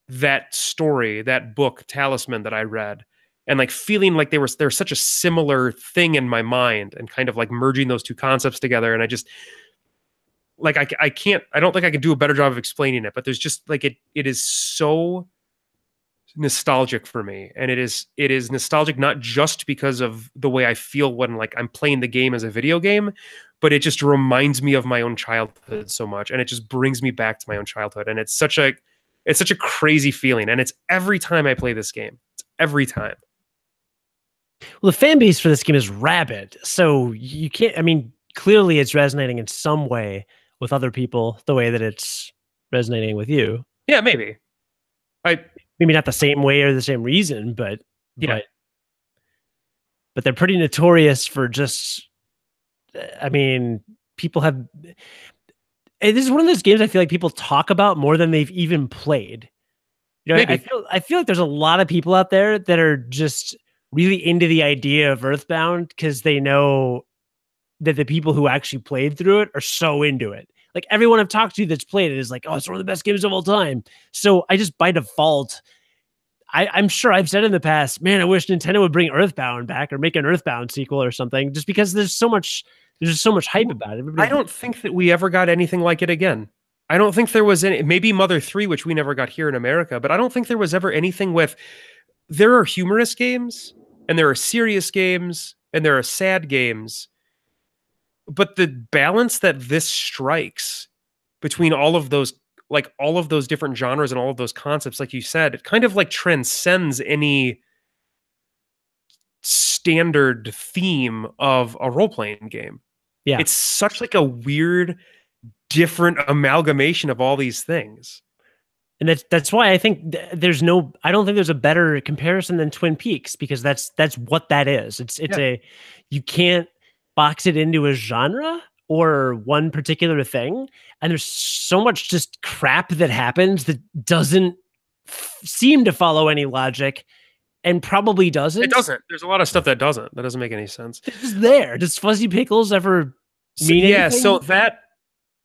that story, that book, Talisman, that I read, and like feeling like there's such a similar thing in my mind and kind of like merging those two concepts together. And I just like, I don't think I can do a better job of explaining it, but there's just like, it is so nostalgic for me. And it is nostalgic, not just because of the way I feel when like I'm playing the game as a video game, but it just reminds me of my own childhood so much. And it just brings me back to my own childhood. And it's such a crazy feeling. And it's every time I play this game, it's every time. Well, the fan base for this game is rabid. So you can't, I mean, clearly it's resonating in some way with other people the way that it's resonating with you. Yeah, maybe. Maybe not the same way or the same reason, but yeah. But they're pretty notorious for just, I mean, people have, and this is one of those games I feel like people talk about more than they've even played. You know, I feel like there's a lot of people out there that are just really into the idea of EarthBound because they know that the people who actually played through it are so into it. Like everyone I've talked to that's played it is like, oh, it's one of the best games of all time. So I just by default, I'm sure I've said in the past, man, I wish Nintendo would bring EarthBound back or make an EarthBound sequel or something, just because there's so much hype about it. I don't think that we ever got anything like it again. I don't think there was any, maybe Mother 3, which we never got here in America, but I don't think there was ever anything with, there are humorous games and there are serious games and there are sad games. But the balance that this strikes between all of those different genres and all of those concepts, like you said, it kind of like transcends any standard theme of a role-playing game. Yeah. It's such like a weird, different amalgamation of all these things. And that's why I think I don't think there's a better comparison than Twin Peaks, because that's what that is. You can't box it into a genre or one particular thing. And there's so much just crap that happens that doesn't seem to follow any logic. and probably doesn't. It doesn't. There's a lot of stuff that doesn't. That doesn't make any sense. It's just there. Does Fuzzy Pickles ever mean anything? So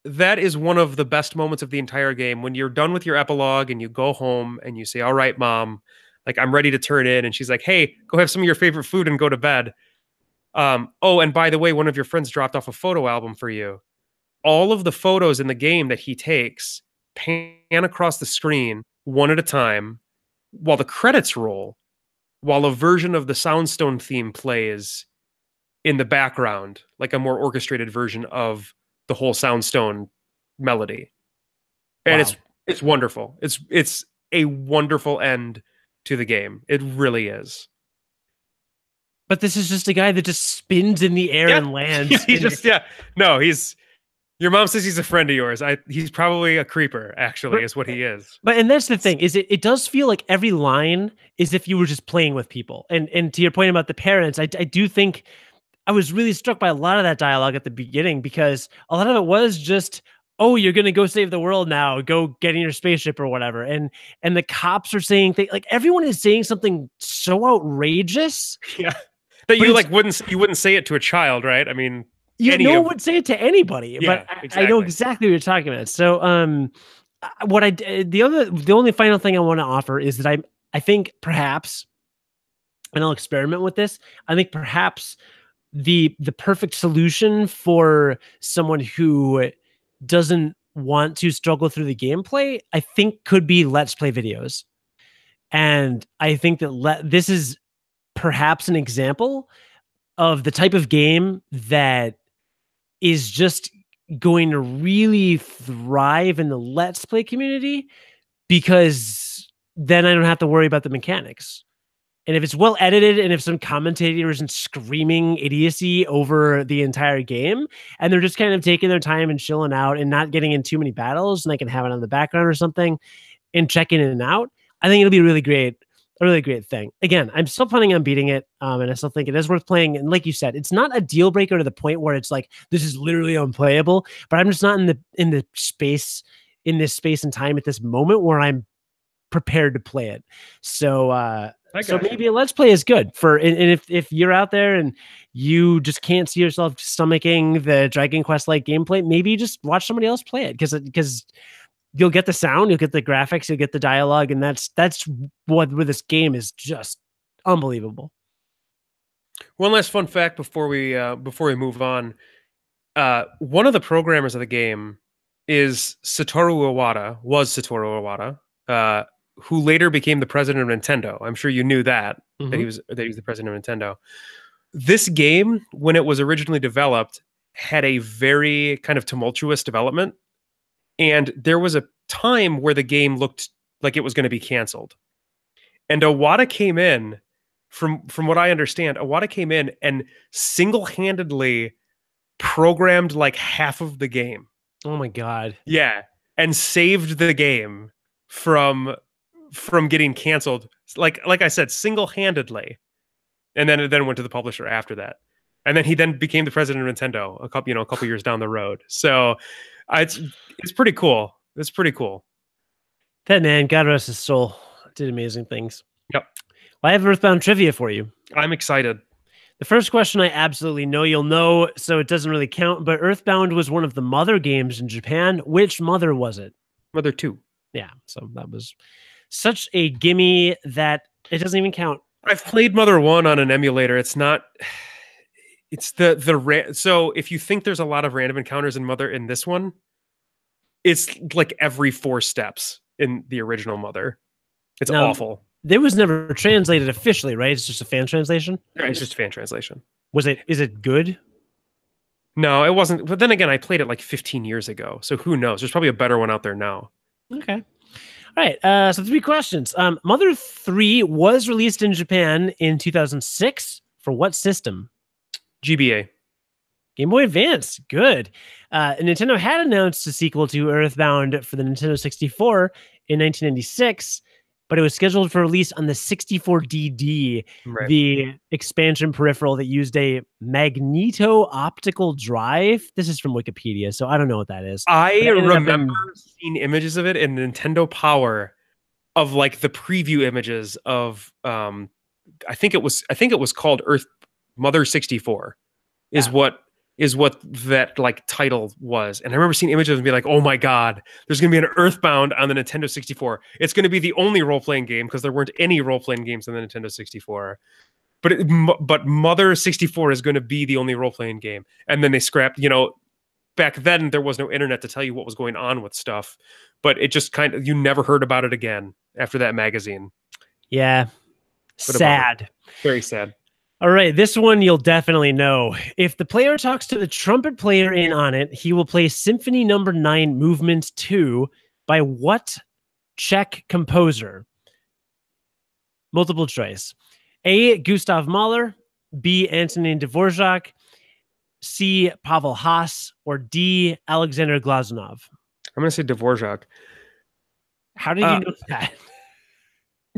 that is one of the best moments of the entire game when you're done with your epilogue and you go home and you say, "All right, mom, like I'm ready to turn in," and she's like, "Hey, go have some of your favorite food and go to bed." Oh, and by the way, one of your friends dropped off a photo album for you. All of the photos in the game that he takes pan across the screen one at a time while the credits roll, while a version of the Soundstone theme plays in the background, like a more orchestrated version of the whole Soundstone melody. And Wow. it's wonderful. It's a wonderful end to the game. It really is. But this is just a guy that just spins in the air and lands. No, your mom says he's a friend of yours. He's probably a creeper, actually, is what he is. But and that's the thing, is it does feel like every line is if you were just playing with people. And to your point about the parents, I do think I was really struck by a lot of that dialogue at the beginning, because a lot of it was just, oh, you're gonna go save the world now, go get in your spaceship or whatever. And the cops are saying things like, everyone is saying something so outrageous. Yeah. That you wouldn't say it to a child, right? I mean, no one would say it to anybody, but exactly. I know exactly what you're talking about. So, the only final thing I want to offer is that I think perhaps, and I'll experiment with this, I think perhaps the perfect solution for someone who doesn't want to struggle through the gameplay, I think could be Let's Play videos. And I think that this is perhaps an example of the type of game that is just going to really thrive in the Let's Play community, because then I don't have to worry about the mechanics. And if it's well edited, and if some commentator isn't screaming idiocy over the entire game, and they're just kind of taking their time and chilling out and not getting in too many battles, and I can have it on the background or something and checking in and out, I think it'll be really great. A really great thing. Again, I'm still planning on beating it, and I still think it is worth playing. And like you said, it's not a deal breaker to the point where it's like, this is literally unplayable. But I'm just not in this space and time at this moment where I'm prepared to play it. So maybe a Let's Play is good for. And if you're out there and you just can't see yourself stomaching the Dragon Quest like gameplay, maybe just watch somebody else play it, because you'll get the sound, you'll get the graphics, you'll get the dialogue, and that's where this game is just unbelievable. One last fun fact before we move on. One of the programmers of the game is Satoru Iwata, who later became the president of Nintendo. I'm sure you knew that, that he was the president of Nintendo. This game, when it was originally developed, had a very kind of tumultuous development. And there was a time where the game looked like it was going to be canceled. And Iwata came in, from what I understand, Iwata came in and single-handedly programmed like half of the game. Oh my God. Yeah. And saved the game from getting canceled. Like I said, single-handedly. And then went to the publisher after that. And then he became the president of Nintendo a couple years down the road. So it's pretty cool. It's pretty cool. That man, God rest his soul, did amazing things. Yep. Well, I have EarthBound trivia for you. I'm excited. The first question I absolutely know you'll know, so it doesn't really count, but EarthBound was one of the Mother games in Japan. Which Mother was it? Mother 2. Yeah, so that was such a gimme that it doesn't even count. I've played Mother 1 on an emulator. It's not... It's so if you think there's a lot of random encounters in this one, it's like every 4 steps in the original Mother. It's awful. It was never translated officially, right? It's just a fan translation? Right, it's just a fan translation. Is it good? No, it wasn't. But then again, I played it like 15 years ago. So who knows? There's probably a better one out there now. Okay. All right. So 3 questions. Mother 3 was released in Japan in 2006. For what system? GBA. Game Boy Advance. Good. Nintendo had announced a sequel to EarthBound for the Nintendo 64 in 1996, but it was scheduled for release on the 64DD, right, the expansion peripheral that used a magneto-optical drive. This is from Wikipedia, so I don't know what that is. I remember seeing images of it in Nintendo Power, of like the preview images of I think it was called Earth Mother 64 is Yeah. what that like title was. And I remember seeing images and be like, oh my God, there's going to be an EarthBound on the Nintendo 64. It's going to be the only role-playing game because there weren't any role-playing games on the Nintendo 64. But Mother 64 is going to be the only role-playing game. And then they scrapped, back then there was no internet to tell you what was going on with stuff, but it just you never heard about it again after that magazine. Yeah. Sad. Very sad. All right, this one you'll definitely know. If the player talks to the trumpet player in on it, he will play Symphony No. 9 Movement 2 by what Czech composer? Multiple choice. A. Gustav Mahler, B. Antonin Dvorak, C. Pavel Haas, or D. Alexander Glazunov. I'm going to say Dvorak. How did you know that?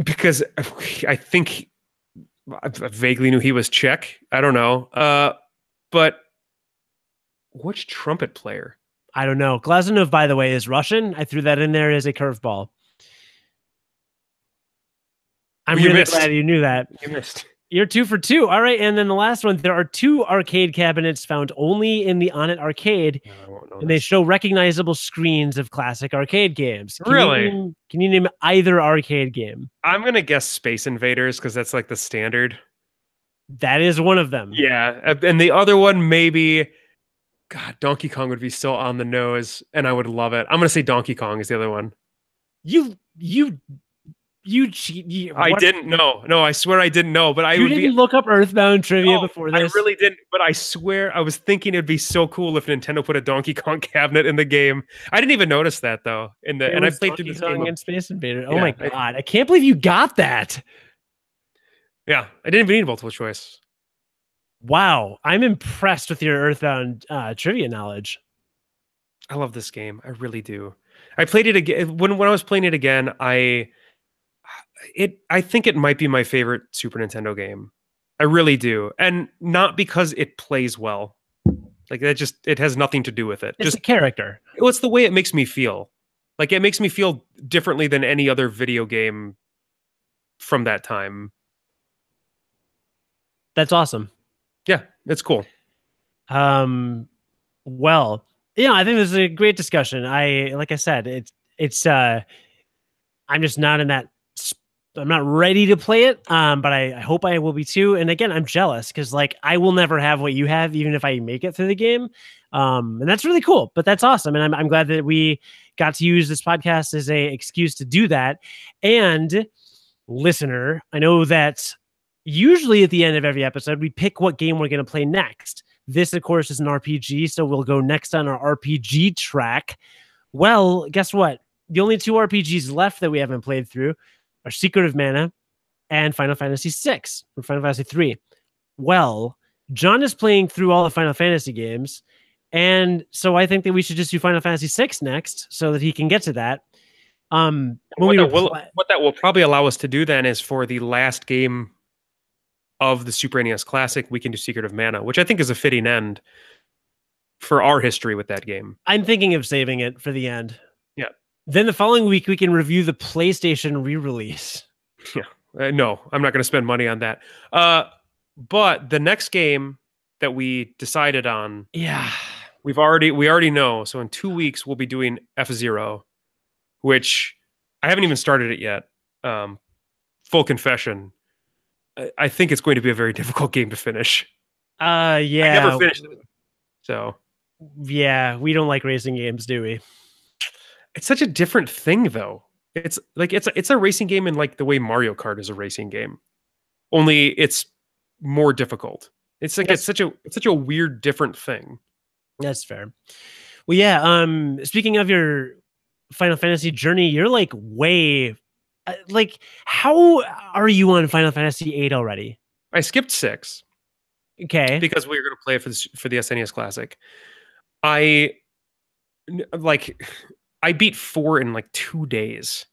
Because I think I vaguely knew he was Czech. I don't know. But which trumpet player? I don't know. Glazunov, by the way, is Russian. I threw that in there as a curveball. I'm really glad you knew that. You missed. You're 2 for 2. All right. And then the last one, there are 2 arcade cabinets found only in the Onnit arcade. And they show recognizable screens of classic arcade games. Can you name either arcade game? I'm going to guess Space Invaders because that's like the standard. That is one of them. Yeah. And the other one, maybe, God, Donkey Kong would be so on the nose and I would love it. I'm going to say Donkey Kong is the other one. You cheat. I didn't know. No, I swear I didn't know. But you didn't look up EarthBound trivia before this. I really didn't. But I swear I was thinking it'd be so cool if Nintendo put a Donkey Kong cabinet in the game. I didn't even notice that though. And I played through this game in Space Invaders. Oh my God! I can't believe you got that. Yeah, I didn't even need multiple choice. Wow, I'm impressed with your EarthBound trivia knowledge. I love this game. I really do. I played it again when I was playing it again. I think it might be my favorite Super Nintendo game. I really do. And not because it plays well. Like it has nothing to do with it. It's just a character. It's the way it makes me feel. Like it makes me feel differently than any other video game from that time. That's awesome. Yeah, it's cool. Well, I think this is a great discussion. Like I said, I'm just not in that. I'm not ready to play it, but I hope I will be too. And again, I'm jealous because like I will never have what you have, even if I make it through the game. And that's really cool. But that's awesome, and I'm glad that we got to use this podcast as a excuse to do that. And listener, I know that usually at the end of every episode, we pick what game we're going to play next. This, of course, is an RPG, so we'll go next on our RPG track. Well, guess what? The only 2 RPGs left that we haven't played through are Secret of Mana and Final Fantasy VI or Final Fantasy III. Well, John is playing through all the Final Fantasy games, and so I think that we should just do Final Fantasy VI next so that he can get to that. What that will probably allow us to do then is for the last game of the Super NES Classic, we can do Secret of Mana, which I think is a fitting end for our history with that game. I'm thinking of saving it for the end. Yeah. Then the following week, we can review the PlayStation re-release. Yeah. No, I'm not going to spend money on that. But the next game that we decided on, we already know. So in 2 weeks, we'll be doing F-Zero, which I haven't even started it yet. Full confession. I think it's going to be a very difficult game to finish. I never finished it. So. Yeah, we don't like racing games, do we? It's such a different thing, though. It's like it's a racing game in like the way Mario Kart is a racing game, only it's more difficult. It's like it's such a weird, different thing. That's fair. Well, yeah. Speaking of your Final Fantasy journey, you're like way, like, how are you on Final Fantasy VIII already? I skipped 6. Okay, because we were going to play it for the SNES Classic. I beat 4 in like 2 days.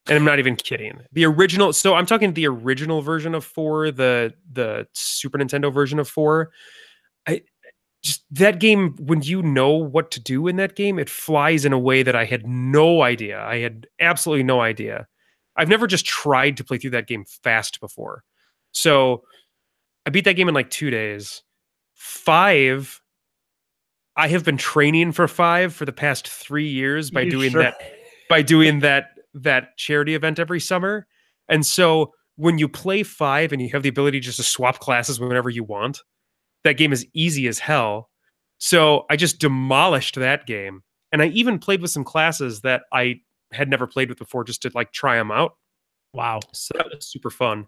And I'm not even kidding. The original, so I'm talking the original version of 4, the Super Nintendo version of 4. That game, when you know what to do in that game, it flies in a way that I had no idea. I had absolutely no idea. I've never just tried to play through that game fast before. So I beat that game in like 2 days. 5, I have been training for 5 for the past 3 years by You doing sure? that charity event every summer. And so when you play 5 and you have the ability just to swap classes whenever you want, that game is easy as hell. So I just demolished that game. And I even played with some classes that I had never played with before just to like try them out. Wow. So that was super fun.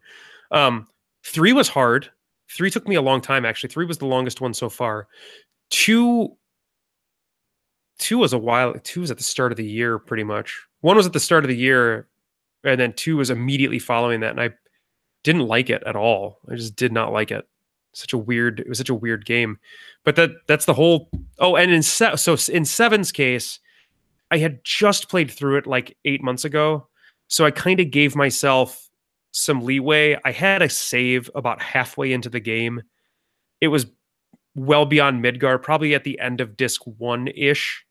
3 was hard. 3 took me a long time, actually. 3 was the longest one so far. 2 was a while. 2 was at the start of the year, pretty much. 1 was at the start of the year, and then 2 was immediately following that, and I didn't like it at all. I just did not like it. It was such a weird game. But that's the whole. Oh, and in 7's case, I had just played through it like 8 months ago, so I kind of gave myself some leeway. I had a save about halfway into the game. It was well beyond Midgar, probably at the end of disc 1-ish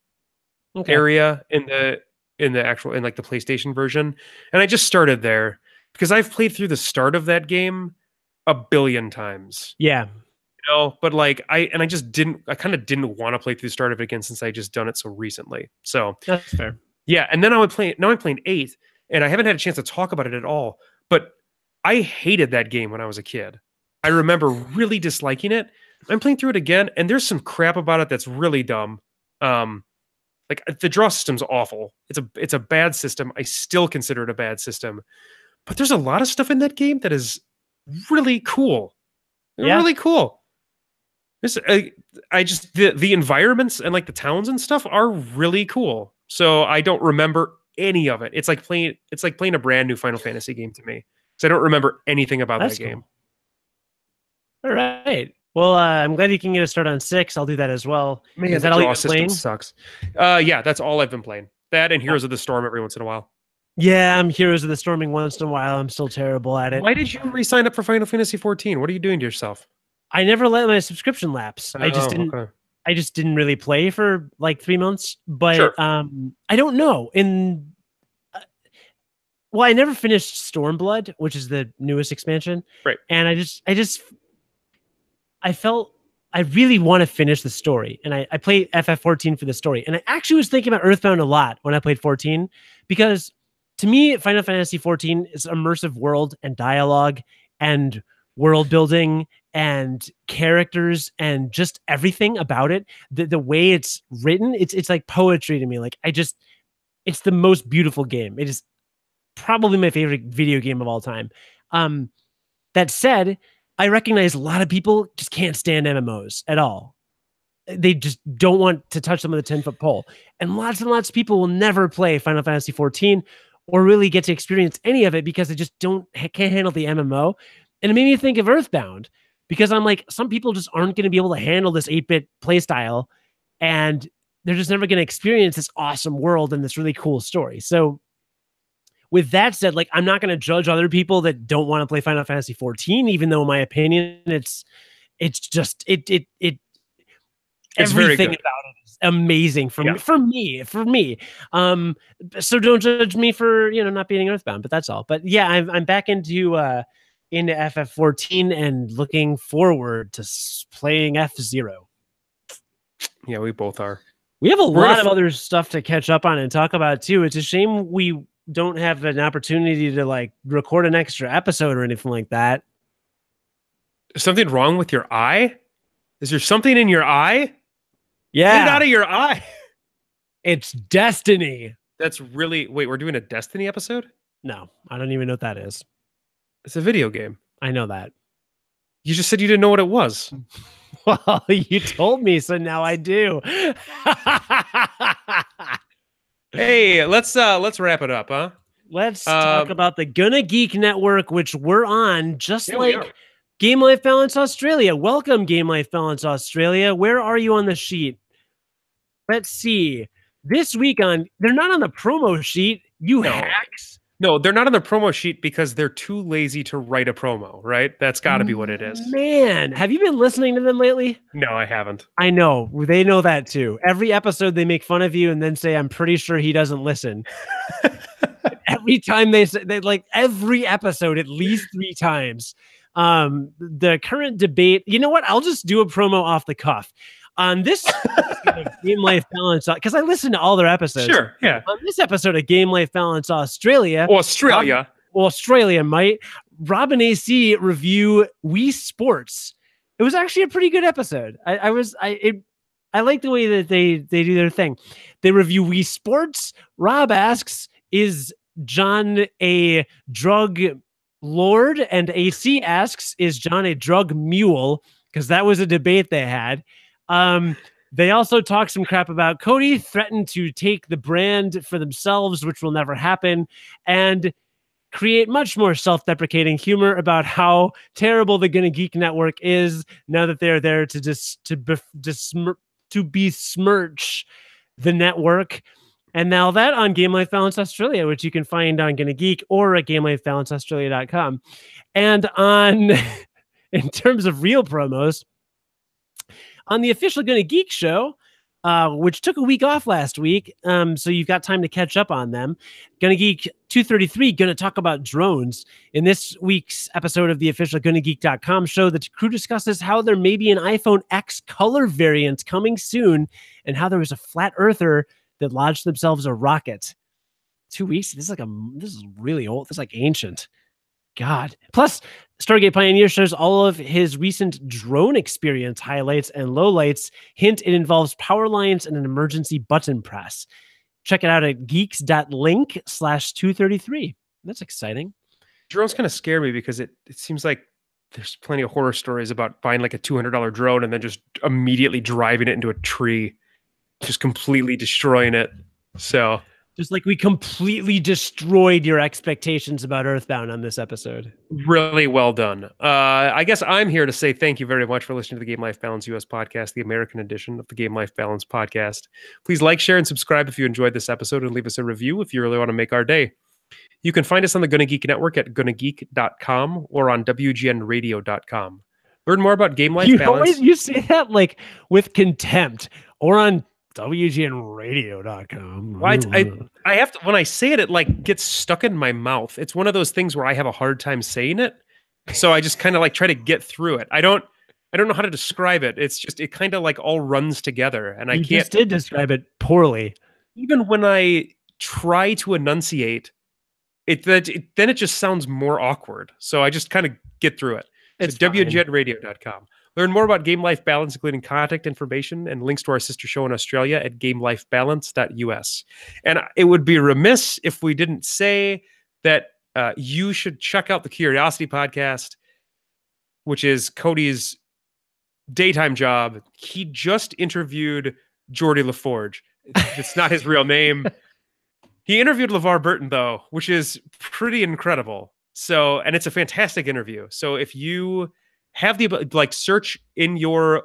area in like the PlayStation version. And I just started there because I've played through the start of that game a billion times. Yeah. But like I kind of didn't want to play through the start of it again since I just done it so recently. So That's fair. yeah, and then now I'm playing 8, and I haven't had a chance to talk about it at all. But I hated that game when I was a kid. I remember really disliking it. I'm playing through it again, and there's some crap about it that's really dumb. Like the draw system's awful. It's a bad system. I still consider it a bad system. But there's a lot of stuff in that game that is really cool. Yeah. Really cool. The environments and like the towns and stuff are really cool. So I don't remember any of it. It's like playing a brand new Final Fantasy game to me. So I don't remember anything about that game. All right. Well, I'm glad you can get a start on 6. I'll do that as well. Man, is that all you're playing? Sucks. Yeah, that's all I've been playing. That and Heroes of the Storm every once in a while. Yeah, I'm Heroes of the Storming once in a while. I'm still terrible at it. Why did you re-sign up for Final Fantasy 14? What are you doing to yourself? I never let my subscription lapse. I just didn't. Okay. I just didn't really play for like 3 months. But Sure. I don't know. Well, I never finished Stormblood, which is the newest expansion. Right. And I felt I really want to finish the story. And I played FF14 for the story. And I actually was thinking about EarthBound a lot when I played 14, because to me, Final Fantasy 14 is immersive world and dialogue and world building and characters and just everything about it. The way it's written, it's like poetry to me. Like it's the most beautiful game. It is probably my favorite video game of all time. That said, I recognize a lot of people just can't stand MMOs at all. They just don't want to touch them with a 10-foot pole. And lots of people will never play Final Fantasy 14 or really get to experience any of it because they just can't handle the MMO. And it made me think of EarthBound, because I'm like, some people just aren't going to be able to handle this 8-bit playstyle, and they're just never going to experience this awesome world and this really cool story. So with that said, like, I'm not going to judge other people that don't want to play Final Fantasy 14, even though in my opinion, it's everything about it is amazing for me. So don't judge me for, not being Earthbound, but that's all. But yeah, I'm back into FF14 and looking forward to playing F-Zero. Yeah, we both are. We have a lot of other stuff to catch up on and talk about too. It's a shame we don't have an opportunity to like record an extra episode or anything like that. Is something wrong with your eye? Is there something in your eye? Yeah. Get it out of your eye. It's Destiny. That's really... Wait, we're doing a Destiny episode? No, I don't even know what that is. It's a video game. I know that. You just said you didn't know what it was. Well, you told me, so now I do. Hey, let's wrap it up, huh? Let's talk about the Gonna Geek Network, which we're on, just like Game Life Balance Australia. Welcome, Game Life Balance Australia. Where are you on the sheet? Let's see. This week they're not on the promo sheet. You hacks. No, they're not on the promo sheet because they're too lazy to write a promo, right? That's got to be what it is. Man, have you been listening to them lately? No, I haven't. I know. They know that too. Every episode they make fun of you and then say, I'm pretty sure he doesn't listen. Every time they like every episode at least 3 times. The current debate. You know what? I'll just do a promo off the cuff. On this episode of Game Life Balance, because I listen to all their episodes. Sure, yeah. On this episode of Game Life Balance Australia, Australia might Rob and AC review Wii Sports. It was actually a pretty good episode. I like the way that they do their thing. They review Wii Sports. Rob asks, "Is John a drug lord?" And AC asks, "Is John a drug mule?" Because that was a debate they had. They also talk some crap about Cody, threatened to take the brand for themselves, which will never happen, and create much more self-deprecating humor about how terrible the Gonna Geek Network is now that they're there to besmirch the network. And now that on Game Life Balance Australia, which you can find on Gonna Geek or at GameLifeBalanceAustralia.com. And on, in terms of real promos, on the official Gonna Geek show, which took a week off last week, so you've got time to catch up on them. Gonna Geek 233, going to talk about drones. In this week's episode of the official GonnaGeek.com show, the crew discusses how there may be an iPhone X color variant coming soon, and how there was a flat earther that lodged themselves a rocket. 2 weeks? This is really old. This is like ancient. God. Plus, Stargate Pioneer shows all of his recent drone experience highlights and lowlights. Hint, it involves power lines and an emergency button press. Check it out at geeks.link/233. That's exciting. Drones kind of scare me because it seems like there's plenty of horror stories about buying like a $200 drone and then just immediately driving it into a tree, just completely destroying it. So... just like we completely destroyed your expectations about EarthBound on this episode. Really well done. I guess I'm here to say thank you very much for listening to the Game Life Balance US podcast, the American edition of the Game Life Balance podcast. Please like, share, and subscribe if you enjoyed this episode, and leave us a review if you really want to make our day. You can find us on the Gonna Geek Network at GonnaGeek.com or on WGNRadio.com. Learn more about Game Life Balance. You say that like with contempt, or on WGNRadio.com. Well, I have to, when I say it, it like gets stuck in my mouth. It's one of those things where I have a hard time saying it. So I just kind of like try to get through it. I don't know how to describe it. It's just, it kind of like all runs together, and I just did describe it poorly. Even when I try to enunciate it, then it just sounds more awkward. So I just kind of get through it. It's WGNRadio.com. Learn more about Game Life Balance, including contact information and links to our sister show in Australia at GameLifeBalance.us. And it would be remiss if we didn't say that you should check out the Curiosity podcast, which is Cody's daytime job. He just interviewed Geordie LaForge. It's not his real name. He interviewed LeVar Burton, though, which is pretty incredible. So, and it's a fantastic interview. So if you have the like search in your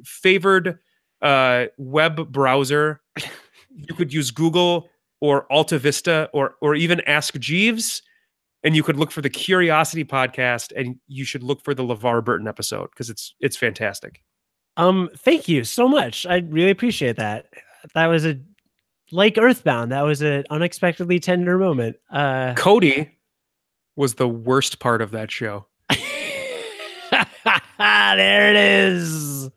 favored web browser, you could use Google or Alta Vista or even Ask Jeeves, and you could look for the Curiosity podcast, and you should look for the LeVar Burton episode because it's fantastic. Thank you so much. I really appreciate that. That was like EarthBound. That was an unexpectedly tender moment. Cody was the worst part of that show. There it is.